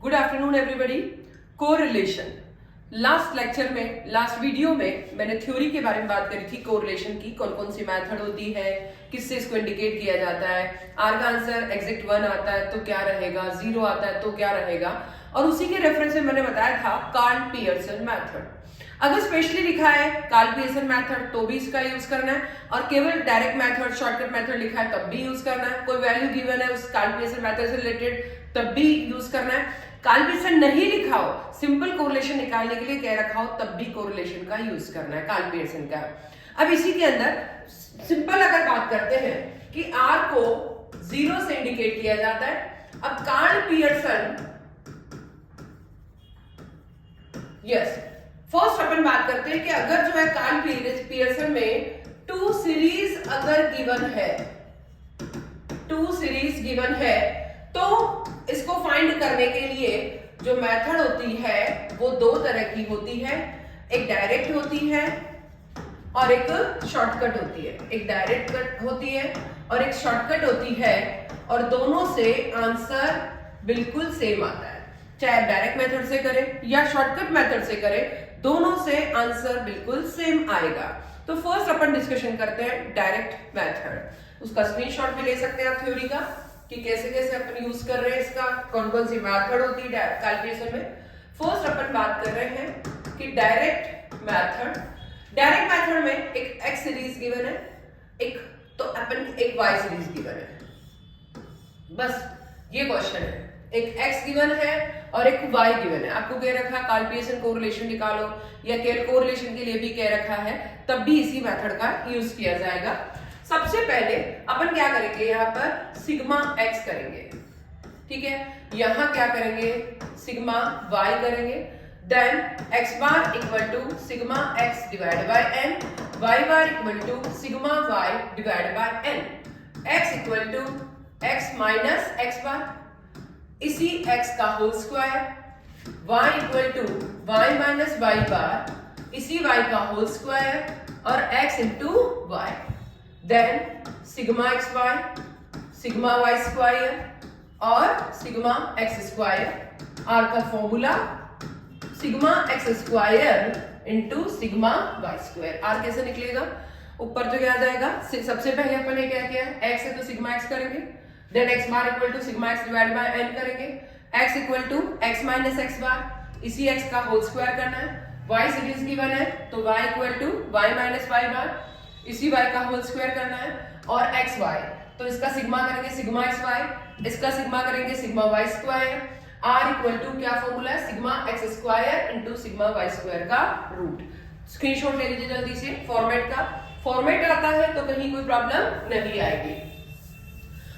Good afternoon everybody. Correlation, last lecture में, last video में मैंने थ्योरी के बारे में बात करी थी कोरिलेशन की, कौन कौन सी मेथड होती है, किससे इसको इंडिकेट किया जाता है। आर का आंसर एग्जैक्ट 1 आता है तो क्या रहेगा, 0 आता है तो क्या रहेगा, और उसी के रेफरेंस में मैंने बताया था कार्ल पियर्सन मेथड। अगर स्पेशली लिखा है कार्ल पियर्सन मेथड तो भी इसका यूज करना है, और केवल डायरेक्ट मेथड, शॉर्टकट मेथड लिखा है तब भी यूज करना है। कोई वैल्यू गिवन है उस कार्ल पियर्सन मेथड से रिलेटेड तब भी यूज करना है। कार्ल पियर्सन नहीं लिखा हो, सिंपल कोरिलेशन निकालने के लिए कह रखा हो तब भी कोरिलेशन का यूज करना है, कार्ल पियर्सन का। अब इसी के अंदर सिंपल अगर बात करते हैं कि आर को 0 से इंडिकेट किया जाता है। अब कार्ल पियर्सन, यस, फर्स्ट अपन बात करते हैं कि अगर जो है कार्ल पियर्सन में 2 सीरीज अगर गिवन है, 2 सीरीज गिवन है, तो इसको फाइंड करने के लिए जो मेथड होती है वो 2 तरह की होती है। एक डायरेक्ट होती है और एक शॉर्टकट होती है। एक डायरेक्ट कट होती है और एक शॉर्टकट होती है, और दोनों से आंसर बिल्कुल सेम आता है। चाहे डायरेक्ट मेथड से करें या शॉर्टकट मेथड से करें, दोनों से आंसर बिल्कुल सेम आएगा। तो फर्स्ट अपन डिस्कशन करते हैं डायरेक्ट मेथड। उसका स्क्रीनशॉट भी ले सकते हैं आप थ्योरी का कि कैसे कैसे अपन यूज कर रहे हैं इसका, कौन कौन सी मेथड होती है कैलकुलेशन में। फर्स्ट अपन बात कर रहे हैं कि डायरेक्ट मेथड। डायरेक्ट मेथड में एक एक्स सीरीज गिवन है, एक तो अपन एक वाई सीरीज गिवन है। बस ये क्वेश्चन है, एक x गिवन है और एक y गिवन है। आपको कह रखा कार्ल पियर्सन कोरिलेशन निकालो, या केवल कोरिलेशन के लिए भी कह रखा है, तब भी इसी मेथड का यूज किया जाएगा। सबसे पहले अपन क्या करेंगे, यहाँ पर सिग्मा x करेंगे, ठीक है। यहाँ क्या करेंगे, सिग्मा y करेंगे। Then x bar equal to sigma x divide by n, y bar equal to sigma y divide by n, x equal to x minus x bar, इसी x का whole square, y equal to y minus y bar, इसी y का whole square, और x into y। Then sigma x y, sigma y square और sigma x square. R का formula sigma x square into sigma y square. R कैसे निकलेगा, ऊपर तो क्या आ जाएगा, सबसे पहले अपन ने क्या किया, x है तो सिग्मा x करेंगे, then x bar equal to sigma x divide by n करेंगे, x equal to x minus x bar, इसी x का होल स्क्वायर करना है। y सीरीज गिवन है तो y equal to y minus y bar, इसी y का whole square करना है, और x y तो इसका सिग्मा करेंगे सिग्मा x y, इसका सिग्मा करेंगे sigma y square. r equal to क्या फॉर्मूला है, sigma x square into sigma y square का रूट। स्क्रीनशॉट ले लीजिए जल्दी से फॉर्मेट का। फॉर्मेट आता है तो कहीं कोई प्रॉब्लम नहीं आएगी।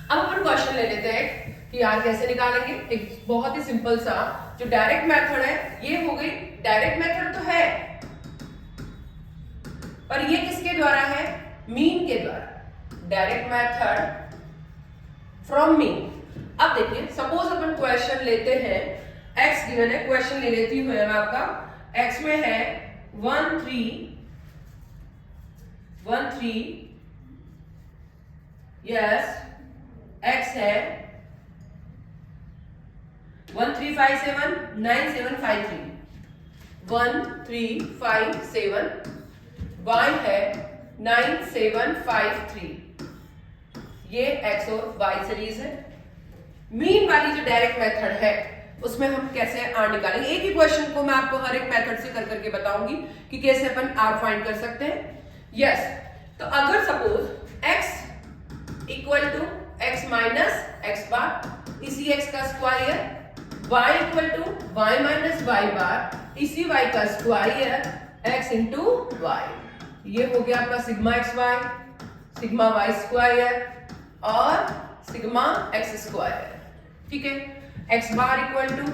अब अपन क्वेश्चन ले लेते हैं कि यार कैसे निकालेंगे। एक बहुत ही सिंपल सा जो डायरेक्ट मेथड है, ये हो गई डायरेक्ट मेथड तो है, पर ये किसके द्वारा है, मीन के द्वारा। Direct method from mean. अब देखिए सपोज अपन क्वेश्चन लेते हैं, x गिवन है, क्वेश्चन ले लेती हूं मैं आपका। x में है 1 3 1 3, यस, x है 1 3 5 7 9 7 5 3, 1 3 5 7, y है 9 7 5 3। ये x और y सीरीज है। मीन वाली जो डायरेक्ट मेथड है उसमें हम कैसे r निकालेंगे। एक ही क्वेश्चन को मैं आपको हर एक मेथड से कर करके बताऊंगी कि कैसे अपन r फाइंड कर सकते हैं। यस, तो अगर suppose x equal to x minus x bar, इसी x का square, y equal to y minus y bar, इसी y का स्क्वायर, x इंटू y। ये हो गया आपका sigma x y, sigma y square और सिग्मा एक्स स्क्वायर, ठीक है। x bar equal to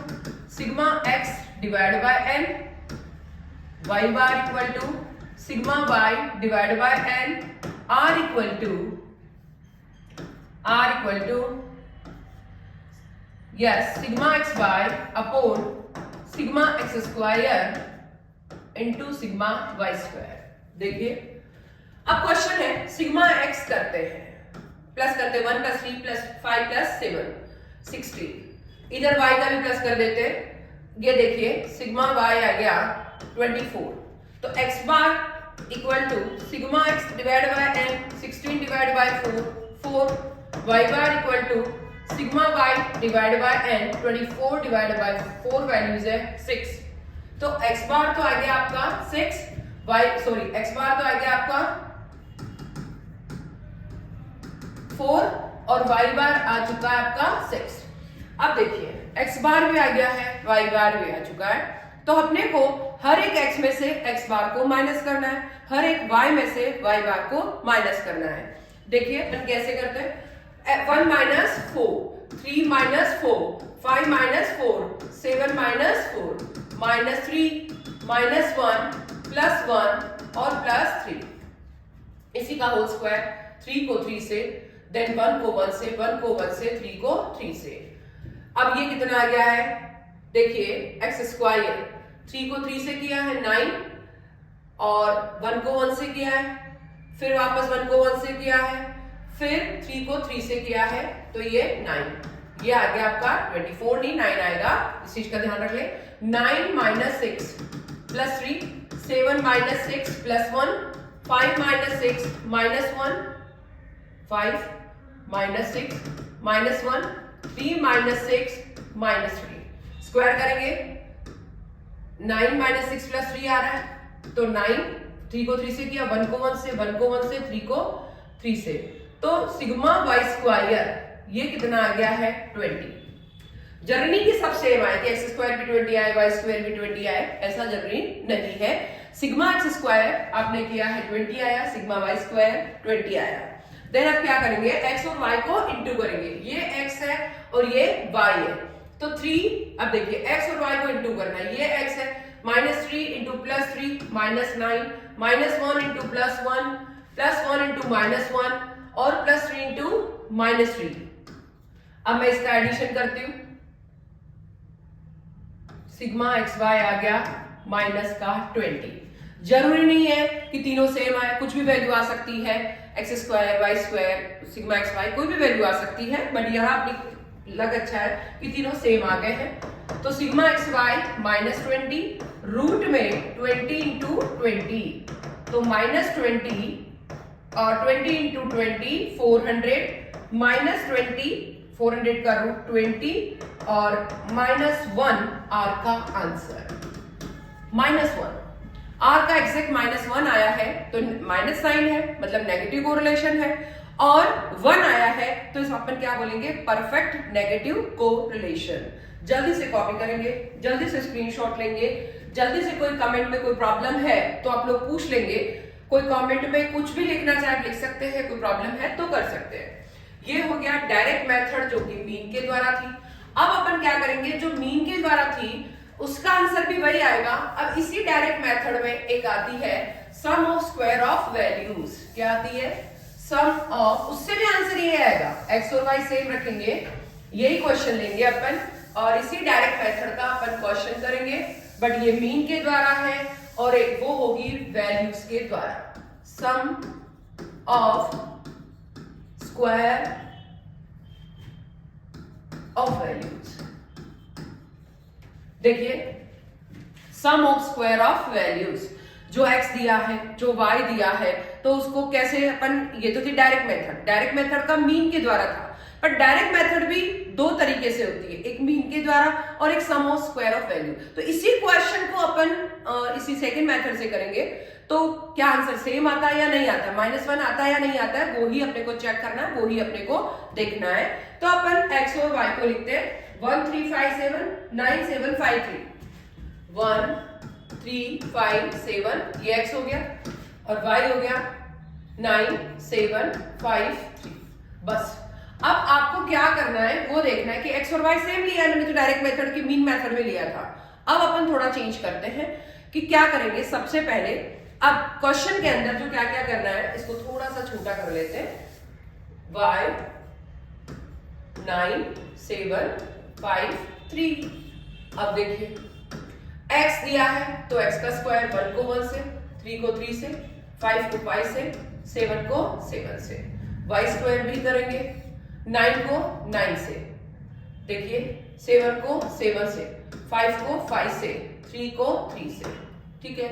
sigma x divide by n, y bar equal to sigma y divide by n, r equal to yes sigma x y upon sigma x square into sigma y square. देखिए अब question है sigma x करते हैं, plus करते 1 + 3 + 5 + 7 16, इधर y का भी plus कर देते हैं। ये देखिए सिग्मा y आ गया 24, तो x bar equal to sigma x divide by n 16 divide by 4 y bar equal to sigma y divide by n 24 divide by 4 values है 6। तो x बार तो आ गया आपका 6, x बार तो आ गया आपका 4 और y बार आ चुका है आपका 6। अब देखिए x बार भी आ गया है, y बार भी आ चुका है, तो अपने को हर एक x में से x बार को माइनस करना है, हर एक y में से y बार को माइनस करना है। देखिए अपन कैसे करते हैं, 1 minus 4, 3 minus 4, 5 minus 4, 7 minus 4, minus 3, minus 1, plus 1 और प्लस 3, इसी का होल स्क्वायर, 3 को 3 से, देन 1 को 1 से, 1 को 1 से, 3 को 3 से। अब ये कितना आ गया है, देखिए एक्स स्क्वायर, 3 को 3 से किया है 9 और 1 को 1 से किया है, फिर वापस 1 को 1 से किया है, फिर 3 को 3 से किया है, तो ये 9, ये आ गया आपका 24, नहीं 9 आएगा, इस चीज का ध्यान रख ले। 9 minus 6 plus 3, 7 minus 6 plus 1, 5 minus 6 minus 1, 5 minus 6 minus 1, 3 minus 6 minus 3, square करेंगे 9 माइनस 6 प्लस 3 आ रहा है, तो 9, 3 को 3 से किया, 1 को 1 से, 1 को 1 से, 3 को 3 से, तो सिग्मा वाई स्क्वायर ये कितना आ गया है 20। जर्नी की सब सेम आए कि एक्स स्क्वायर भी 20 आए, वाई स्क्वायर भी 20 आए, ऐसा जर्नी नहीं है। सिग्मा एक्स स्क्वायर आपने किया है 20 आया, सिग्मा वाई स्क्वायर 20 आया। देन अब क्या करेंगे, x और y को इंटू करेंगे, ये x है और ये y है, तो 3, अब देखिए x और y को इंटू करना है, ये x है, -3 into plus 3 -9, -1 into plus 1, +1 into -1 और +3 इंटू -3। अब मैं इसका एडिशन करती हूं, सिग्मा एक्स वाई आ गया माइनस का 20। जरूरी नहीं है कि तीनों सेम आए, कुछ भी वैल्यू आ सकती है, x square y square sigma x y कोई भी वैल्यू आ सकती है, बट यहाँ अपनी लग अच्छा है कि तीनों सेम आ गए हैं। तो सिग्मा एक्स वाई -20 रूट में 20 इंटू 20, तो -20 और 20 इंटू 20 400, -20 400 का रूट 20 और -1 आर का आंसर, -1 आर का एग्जैक्ट -1 आया है, तो माइनस साइन है मतलब नेगेटिव कोरिलेशन है, और 1 आया है तो इस अपन क्या बोलेंगे, परफेक्ट नेगेटिव कोरिलेशन। जल्दी से कॉपी करेंगे, जल्दी से स्क्रीनशॉट लेंगे, जल्दी से कोई कमेंट में कोई प्रॉब्लम है तो आप लोग पूछ लेंगे, कोई कमेंट में कुछ भी लिखना चाहे लिख सकते हैं, कोई प्रॉब्लम है तो कर सकते हैं। ये हो गया डायरेक्ट मेथड जो कि मीन के द्वारा थी। अब अपन क्या करेंगे, जो मीन के द्वारा थी उसका आंसर भी वही आएगा। अब इसी डायरेक्ट मेथड में एक आती है सम ऑफ स्क्वायर ऑफ वैल्यूज, क्या आती है, सम ऑफ, उससे भी आंसर ये आएगा, एक्स और वाई सेम रखेंगे, यही क्वेश्चन लेंगे अपन और इसी डायरेक्ट मेथड का अपन क्वेश्चन करेंगे, बट ये मीन के द्वारा है और एक वो होगी वैल्यूज के द्वारा, सम ऑफ स्क्वायर ऑफ वैल्यूज। देखिए सम ऑफ स्क्वायर ऑफ वैल्यूज, जो x दिया है जो y दिया है, तो उसको कैसे अपन, ये तो थी डायरेक्ट मेथड, डायरेक्ट मेथड का मीन के द्वारा था, पर डायरेक्ट मेथड भी दो तरीके से होती है, एक मीन के द्वारा और एक सम ऑफ स्क्वायर ऑफ वैल्यू। तो इसी क्वेश्चन को अपन इसी सेकंड मेथड से करेंगे, तो क्या आंसर सेम आता है या नहीं आता, -1 आता है या नहीं आता है, वो ही अपने को चेक करना है, वो ही अपने को देखना है। तो अपन x और y को लिखते हैं 1 3 5 7 9 7 5 3, 1 3 5 7, ये x हो गया और y हो गया 9 7 5 3। बस अब आपको क्या करना है वो देखना है कि x और y सेम लिया है, मैंने तो डायरेक्ट मेथड की मीन मेथड में लिया था। अब अपन थोड़ा चेंज करते हैं कि क्या करेंगे, सबसे पहले अब क्वेश्चन के अंदर जो क्या क्या करना है इसको थोड़ा सा छोटा कर लेते हैं, y 9 7 5 3। अब देखिए x दिया है तो x का स्क्वायर 1 को 1 से, 3 को 3 से, 5 को 5 से, 7 को 7 से, y स्क्वायर भी करेंगे 9 को 9 से, देखिए 7 को 7 से, 5 को 5 से, 3 को 3 से, ठीक है।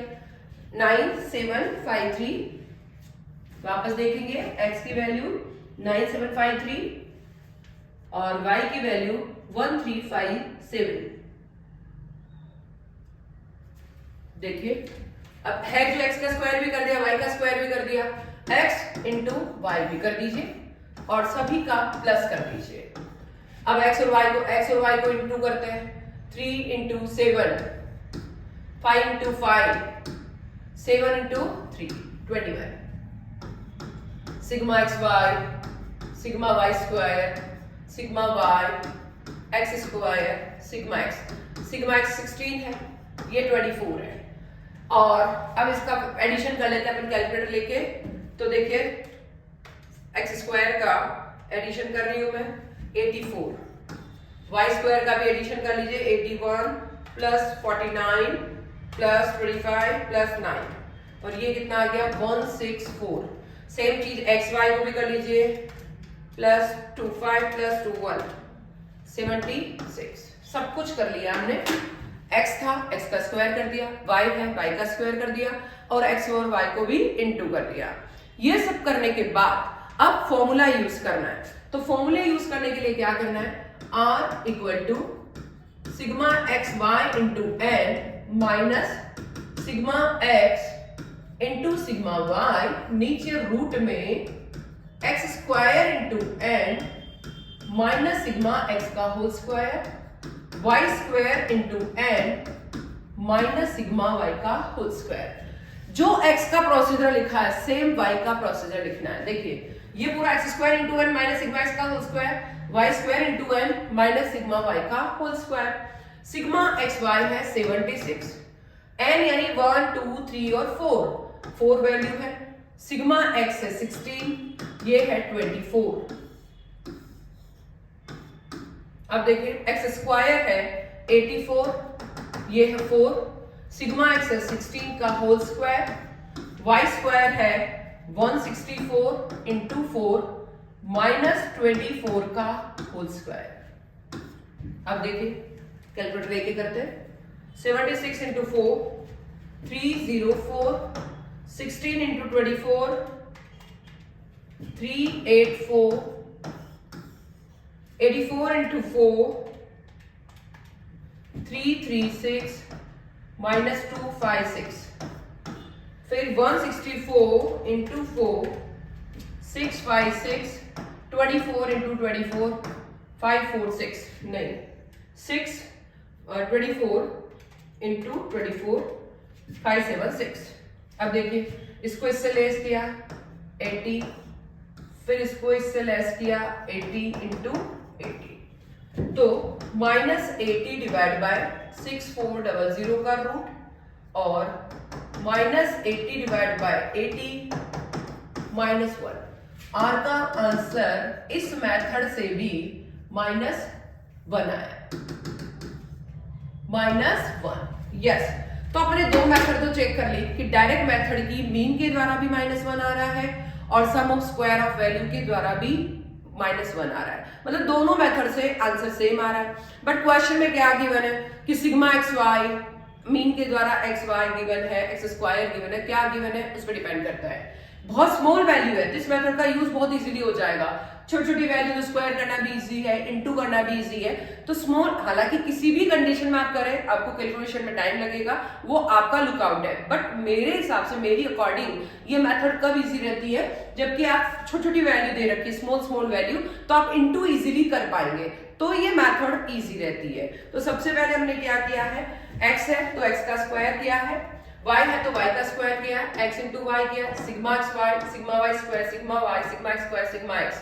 9753 वापस देखेंगे, x की वैल्यू 9753 और y की वैल्यू 1357। देखिए अब है जो x का स्क्वायर भी कर दिया, y का स्क्वायर भी कर दिया, x इंटू वाई भी कर दीजिए और सभी का प्लस कर दीजिए। अब x और y को इंटू करते हैं, 3 into 7, 5 into 5, 7 into 3, 21। Sigma x y, sigma y square, sigma y x square, sigma x 16 है, ये 24 है। और अब इसका एडिशन कर लेते हैं अपन कैलकुलेटर लेके। तो देखिए एक्स स्क्वायर का एडिशन कर रही हूं मैं 84, वाई स्क्वायर का भी एडिशन कर लीजिए 81 प्लस 49 प्लस 25 प्लस 9 और ये कितना आ गया 164। सेम चीज एक्स वाई को भी कर लीजिए प्लस 25 प्लस 21 76। सब कुछ कर लिया हमने। x था, x का स्क्वायर कर दिया, y है, y का स्क्वायर कर दिया और x और y को भी इंटू कर दिया। ये सब करने के बाद अब फॉर्मूला यूज करना है। तो फॉर्मूला यूज करने के लिए क्या करना है, r equal to sigma x Y into N minus sigma X into sigma Y, नीचे रूट में X square into N minus sigma X का whole square, y square into N minus sigma y का whole square. जो x का procedure लिखा है same y का procedure लिखना है। देखिए ये पूरा x square into N minus sigma x का whole square, y square into N minus sigma y का whole square. Sigma x y है 76, n यानी 1 2 3 और 4 वैल्यू है। सिग्मा x है 16, ये है 24। अब देखिए एक्स स्क्वायर है 84, ये है 4, सिग्मा एक्स है 16 का होल स्क्वायर, वाई स्क्वायर है 164 इंटू 4 माइनस 24 का होल स्क्वायर। अब देखिए कैलकुलेटर लेके करते हैं, 76 इंटू 4 304, 16 इंटू 24 384, 84 into 4 336 minus 256, फिर 164 into 4 656, 24 into 24 546, नहीं 6 24 into 24 576। अब देखिए इसको इससे लेस किया 80, फिर इसको इससे लेस किया 80 इंटू 80, तो माइनस 80 डिवाइड बाय 6400 का रूट और minus 80 divide by 80 minus 1। R का आंसर इस मेथड से भी -1 आया, -1। यस, तो अपने दो मेथड तो चेक कर ली कि डायरेक्ट मेथड की मीन के द्वारा भी -1 आ रहा है और सम ऑफ स्क्वायर ऑफ वैल्यू के द्वारा भी -1 आ रहा है। मतलब दोनों मेथड से आंसर सेम आ रहा है। बट क्वेश्चन में क्या गिवन है कि सिग्मा एक्स वाई मीन के द्वारा एक्स वाई गिवन है, एक्स स्क्वायर गिवन है, क्या गिवन है उस पर डिपेंड करता है। बहुत स्मॉल वैल्यू है, इस मेथड का यूज बहुत इजीली हो जाएगा। छोटी छोटी वैल्यू तो स्क्वायर करना भी इजी है, इनटू करना भी इजी है। तो स्मॉल, हालांकि किसी भी कंडीशन में आप करें आपको कैलकुलेशन में टाइम लगेगा, वो आपका लुकआउट है। बट मेरे हिसाब से, मेरी अकॉर्डिंग ये मेथड कब इजी रहती है, जबकि आप छोटी छोटी वैल्यू दे रखी है, स्मॉल वैल्यू, तो आप इनटू इजीली कर पाएंगे, तो ये मेथड इजी रहती है। तो सबसे पहले हमने क्या किया है, x है तो x का स्क्वायर किया है, y है तो y का स्क्वायर किया, x इंटू वाई किया, sigma x y, sigma y square, sigma y, sigma x square, sigma x.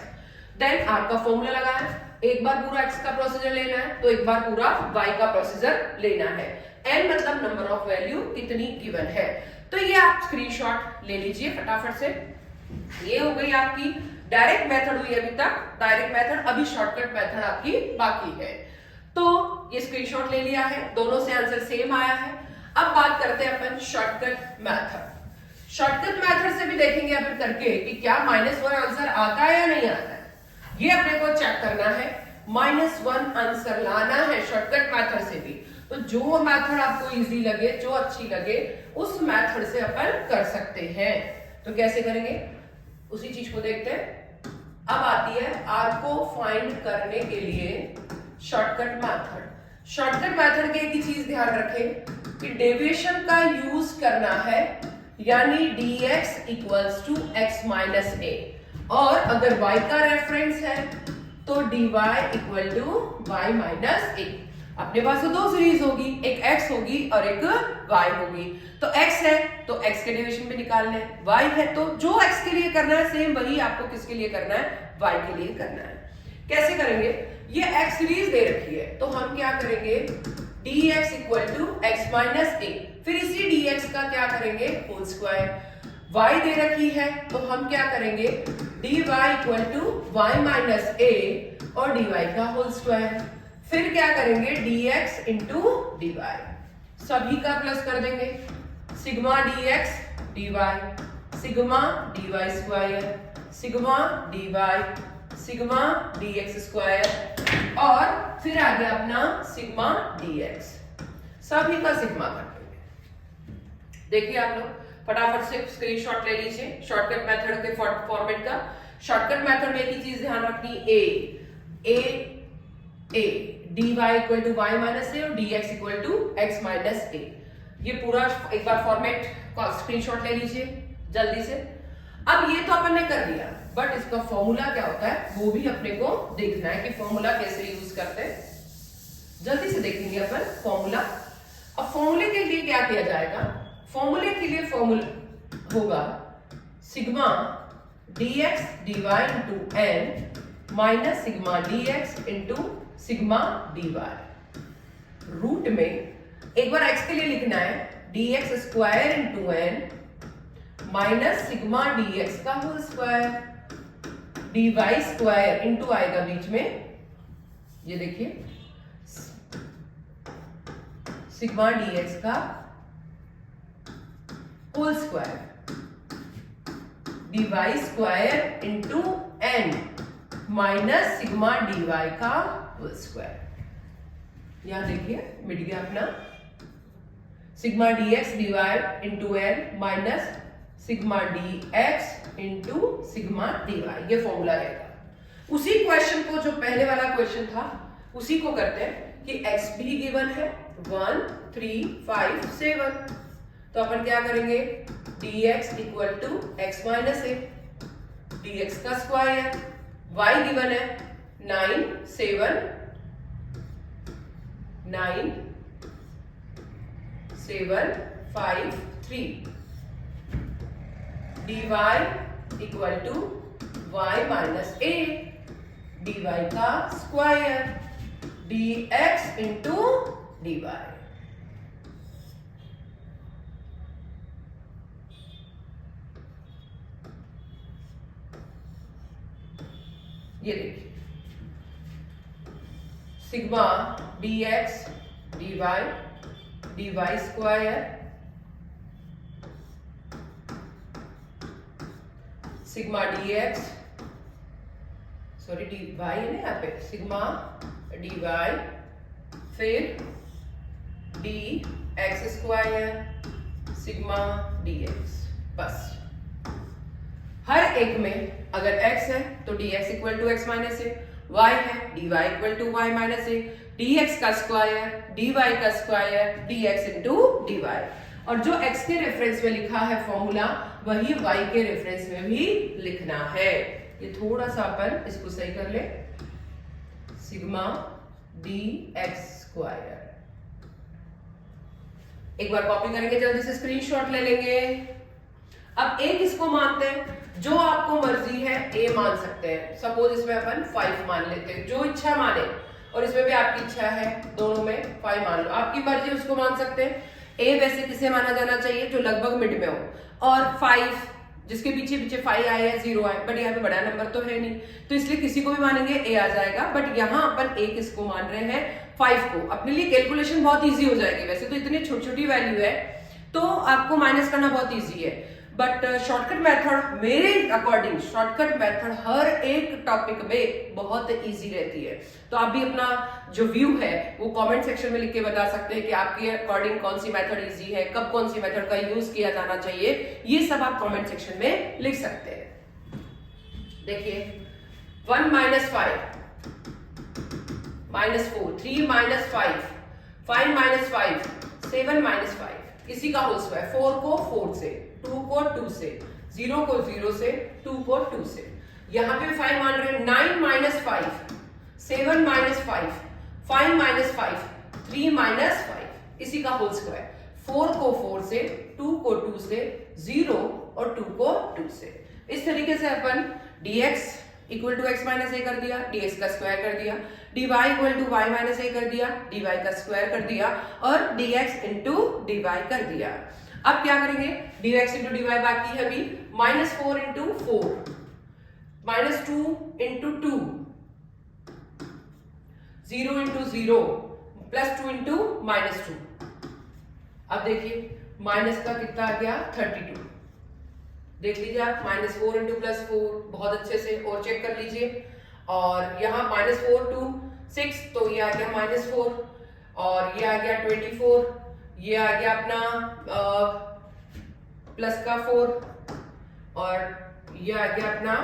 Then r का फॉर्मूला लगाया, एक बार पूरा x का प्रोसीजर लेना है तो एक बार पूरा y का प्रोसीजर लेना है। n मतलब नंबर ऑफ वैल्यू कितनी गिवन है। तो ये आप स्क्रीनशॉट ले लीजिए फटाफट से। ये हो गई आपकी डायरेक्ट मेथड हुई अभी तक, डायरेक्ट मेथड, अभी शॉर्टकट मेथड आपकी बाकी है। तो ये स्क्रीनशॉट ले लिया है, दोनों से आंसर सेम आया है। अब बात करते हैं अपन शॉर्टकट मेथड। शॉर्टकट मेथड से भी देखेंगे अपन करके कि क्या -1 आंसर आता है या नहीं आता है, ये अपने को चेक करना है। -1 आंसर लाना है शॉर्टकट मेथड से भी। तो जो मेथड आपको इजी लगे, जो अच्छी लगे, उस मेथड से अपन कर सकते हैं। तो कैसे करेंगे उसी चीज को देखते हैं। अब आती है आर को फाइंड करने के लिए शॉर्टकट मेथड। शॉर्टकट मेथड के एक ही चीज ध्यान रखें कि डेविएशन का यूज करना है, यानी dx equals to x minus a, और अगर y का रेफरेंस है तो dy equal to y minus a। अपने पास तो दो सीरीज होगी, एक x होगी और एक y होगी। तो x है तो x के डेविएशन पे निकालना है, y है तो जो x के लिए करना है सेम वही आपको किसके लिए करना है, y के लिए करना है। कैसे करेंगे, ये x सीरीज दे रखी है तो हम क्या करेंगे, dx equal to x minus a, फिर इसी dx का क्या करेंगे होल स्क्वायर। y दे रखी है तो हम क्या करेंगे, dy equal to y minus a और dy का होल स्क्वायर, फिर क्या करेंगे dx इंटू dy, सभी का प्लस कर देंगे, sigma dx dy, sigma dy square, sigma dy, sigma dx square, और फिर आ गया अपना सिग्मा dx, सभी का सिग्मा कर देंगे। देखिए आप लोग फटाफट से स्क्रीनशॉट ले लीजिए शॉर्टकट मेथड के फॉर्मेट का। शॉर्टकट मेथड में एक ही चीज ध्यान रखनी, a dy equal to y minus a और dx equal to x minus a। ये पूरा एक बार फॉर्मेट का स्क्रीनशॉट ले लीजिए जल्दी से। अब ये तो अपन ने कर लिया, बट इसका फॉर्मूला क्या होता है वो भी अपने को देखना है कि फॉर्मूला कैसे यूज करते हैं। जल्दी से देखेंगे अपन फॉर्मूला। अब फॉर्मूले के लिए क्या किया जाएगा, फॉर्मूले के लिए फॉर्मूला होगा sigma dx dy into n minus sigma dx into sigma dy। Root में एक बार x के लिए लिखना है dx square into n minus sigma dx का whole square, dy square into आएगा बीच में, ये देखिए सिग्मा dx का whole square, dy square into n minus sigma dy का होल स्क्वायर। यहां देखिए मिट गया अपना sigma dx dy into n minus sigma dx into sigma dy, ये फॉर्मूला रहेगा। उसी क्वेश्चन को जो पहले वाला क्वेश्चन था उसी को करते हैं कि x भी गिवन है 1 3 5 7, तो अपन क्या करेंगे dx equal to x minus a, dx का स्क्वायर, y गिवन है 9 7 5 3, dy equal to y minus a, dy का स्क्वायर, dx इंटू dy। ये देखिए sigma dx dy square, sigma dx sorry dy है ना यहाँ पे, सिग्मा dy फिर dx स्क्वायर सिग्मा dx। बस हर एक में अगर x है तो dx equal to x minus a, y है dy equal to y minus a, dx का स्क्वायर dy का स्क्वायर dx इंटू dy, और जो x के रेफरेंस में लिखा है फॉर्मूला वही y के रेफरेंस में भी लिखना है। ये थोड़ा सा अपन इसको सही कर ले, सिग्मा dx स्क्वायर। एक बार कॉपी करेंगे जल्दी से, स्क्रीनशॉट ले लेंगे। अब एक इसको मानते हैं, जो आपको मर्जी है a मान सकते हैं, सपोज इसमें अपन 5 मान लेते हैं, जो इच्छा माने, और इसमें भी आपकी इच्छा है दोनों में 5 मान लो, आपकी मर्जी उसको मान सकते हैं। a वैसे किसे माना जाना चाहिए, जो लगभग मिड में हो, और 5 जिसके पीछे पीछे 5 आए या 0 आए, बट यहाँ पे बड़ा नंबर तो है नहीं, तो इसलिए किसी को भी मानेंगे a आ जाएगा। बट यहाँ अपन a किसको मान रहे हैं, 5 को। अपने लिए कैलकुलेशन बहुत इजी हो जाएगी, वैसे तो इतनी छोटी छोटी वैल्यू है तो आपको माइनस करना बहुत इजी है, बट शॉर्टकट मेथड मेरे अकॉर्डिंग शॉर्टकट मेथड हर एक टॉपिक में बहुत इजी रहती है। तो आप भी अपना जो व्यू है वो कमेंट सेक्शन में लिख के बता सकते हैं कि आपके अकॉर्डिंग कौन सी मेथड इजी है, कब कौन सी मेथड का यूज किया जाना चाहिए, ये सब आप कमेंट सेक्शन में लिख सकते हैं। देखिए 1 - 5 -4, 3 - 5, 5 - 5, 7 - 5, इसी का होल स्क्वायर। 4 को 4 से, 2 को 2 से, 0 को 0 से, 2 को 2 से। यहां पे 5 मान रहे हैं। 9 - 5, 7 - 5, 5 - 5, 3 - 5, इसी का होल स्क्वायर। 4 को 4 से, 2 को 2 से, 0 और 2 को 2 से। इस तरीके से अपन dx equal to x minus A कर दिया, dx का स्क्वायर कर दिया, dy equal to y minus A कर दिया, dy का स्क्वायर कर दिया और dx इंटू dy कर दिया। अब क्या करेंगे, dx इंटू dy बाकी है अभी। -4 इंटू 4, -2 इंटू 2, 0 इंटू 0, +2 इंटू -2। अब देखिए माइनस का कितना आ गया 32। देख लीजिए आप, -4 इंटू +4 बहुत अच्छे से और चेक कर लीजिए। और यहाँ -4 टू 6 तो ये आ गया -4 और ये आ गया 24, ये आ गया अपना प्लस का 4 और ये आ गया अपना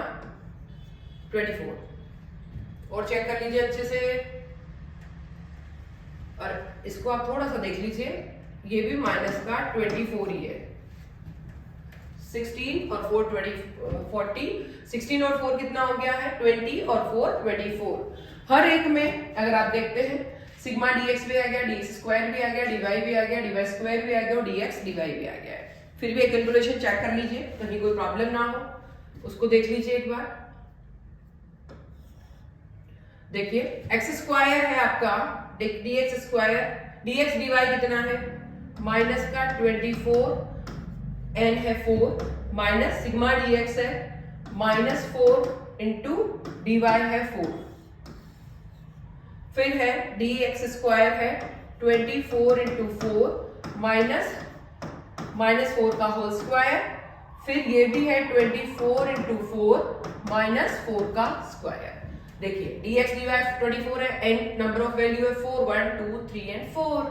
24 और चेक कर लीजिए अच्छे से। और इसको आप थोड़ा सा देख लीजिए, ये भी माइनस का 24 ही है। 16 और 4 40, 16 और 4 कितना हो गया है 20 और 4 24। हर एक में अगर आप देखते हैं सिग्मा dx भी आ गया, dx स्क्वायर भी आ गया, dy भी आ गया, dy स्क्वायर भी आ गया और dx dy भी आ गया है। फिर भी एक कैलकुलेशन चेक कर लीजिए, कहीं कोई प्रॉब्लम ना हो, उसको देख लीजिए एक बार। देखिए x स्क्वायर है आपका, dx स्क्वायर, dx dy कितना है माइनस का 24, n है 4 माइनस सिग्मा dx है -4 इंटू dy है 4। फिर है dx स्क्वायर है 24 इंटू 4 माइनस -4 का होल स्क्वायर। फिर ये भी है 24 इंटू 4 -4 का स्क्वायर। देखिए dx dy 24 है, n नंबर ऑफ वैल्यू है 4, 1 2 3 एंड 4।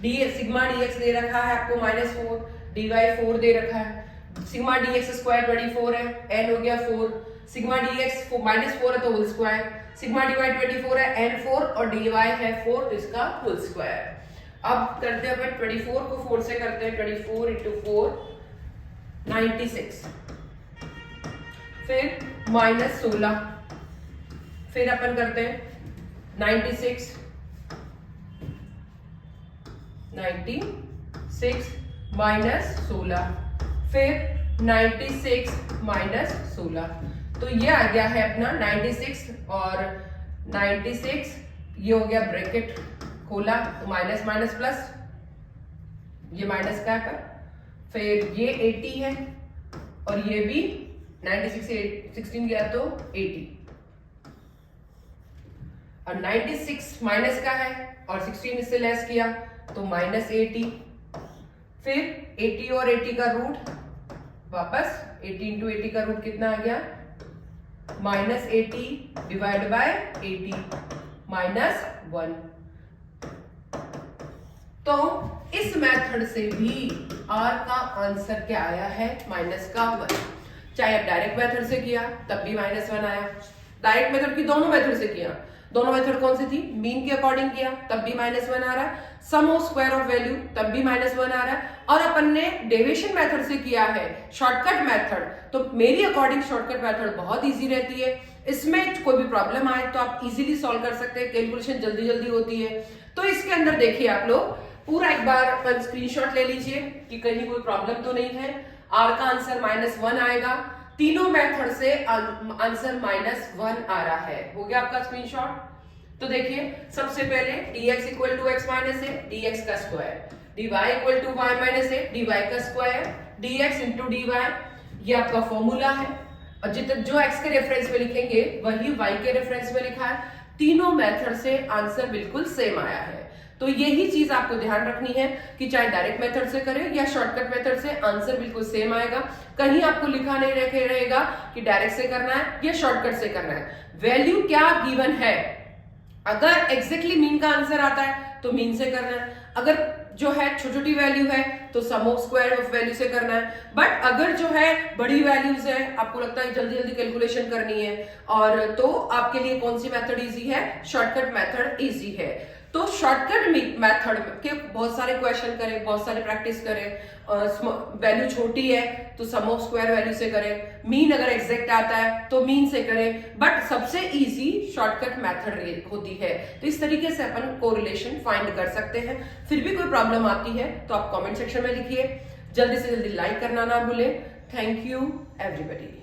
dx सिग्मा dx दे रखा है आपको -4, dy 4 दे रखा है। सिग्मा dx स्क्वायर 24 है, n हो गया 4, सिग्मा dx -4 है तो होल स्क्वायर, सिग्मा dy 24 है, n 4 और dy है 4 तो इसका होल स्क्वायर। अब करते हैं अपन 24 को 4 से करते हैं, 24 इंटू 4 96, फिर -16, फिर अपन करते हैं 96 -16, फिर 96 -16, तो ये आ गया है अपना 96 और 96, ये हो गया ब्रैकेट खोला तो माइनस माइनस प्लस, ये माइनस का है, फिर ये 80 है और ये भी 96 से 16 गया तो 80 और 96 माइनस का है और 16 इससे लेस किया तो -80, फिर 80 और 80 का रूट वापस 80 इंटू 80 का रूट कितना आ गया -80 डिवाइड बाय 80 -1। तो इस मेथड से भी r का आंसर क्या आया है -1। चाहे आप डायरेक्ट मेथड से किया तब भी -1 आया, डायरेक्ट मेथड की दोनों मेथड से किया, दोनों मेथड कौन सी थी मीन के अकॉर्डिंग किया तब भी -1 आ रहा है, सम ऑफ स्क्वायर ऑफ वैल्यू तब भी -1 आ रहा है, और अपन ने डेविएशन मेथड से किया है शॉर्टकट मेथड, तो मेरी अकॉर्डिंग शॉर्टकट मेथड बहुत इजी रहती है। इसमें कोई भी प्रॉब्लम आए तो आप इजीली सॉल्व कर सकते हैं, कैलकुलेशन जल्दी जल्दी होती है। तो इसके अंदर देखिए आप लोग पूरा एक बार अपन स्क्रीनशॉट ले लीजिए कि कहीं कोई प्रॉब्लम तो नहीं है। r का आंसर -1 आएगा, तीनों मेथड से आंसर -1 आ रहा है। हो गया आपका स्क्रीनशॉट। तो देखिए सबसे पहले dx equal to x minus a, dx का square, dy equal to y minus a, dy का स्क्वायर, dx इंटू dy, ये आपका फॉर्मूला है और जितना जो x के रेफरेंस में लिखेंगे वही y के रेफरेंस में लिखा है। तीनों मेथड से आंसर बिल्कुल सेम आया है। तो यही चीज आपको ध्यान रखनी है कि चाहे डायरेक्ट मेथड से करें या शॉर्टकट मेथड से, आंसर बिल्कुल सेम आएगा। कहीं आपको लिखा नहीं रहेगा कि डायरेक्ट से करना है या शॉर्टकट से करना है। वैल्यू क्या गिवन है, अगर एग्जैक्टली मीन का आंसर आता है तो मीन से करना है, अगर जो है छोटी वैल्यू है तो सम ऑफ स्क्वायर ऑफ वैल्यू से करना है। बट अगर जो है बड़ी वैल्यूज है, आपको लगता है जल्दी जल्दी कैलकुलेशन करनी है, और तो आपके लिए कौन सी मेथड इजी है, शॉर्टकट मेथड इजी है। तो शॉर्टकट मेथड के बहुत सारे क्वेश्चन करें, बहुत सारे प्रैक्टिस करें। वैल्यू छोटी है तो सम ऑफ स्क्वायर वैल्यू से करें, मीन अगर एग्जैक्ट आता है तो मीन से करें, बट सबसे इजी शॉर्टकट मेथड होती है। तो इस तरीके से अपन कोरिलेशन फाइंड कर सकते हैं। फिर भी कोई प्रॉब्लम आती है तो आप कमेंट सेक्शन में लिखिए। जल्दी से जल्दी लाइक करना ना भूलें। Thank you everybody.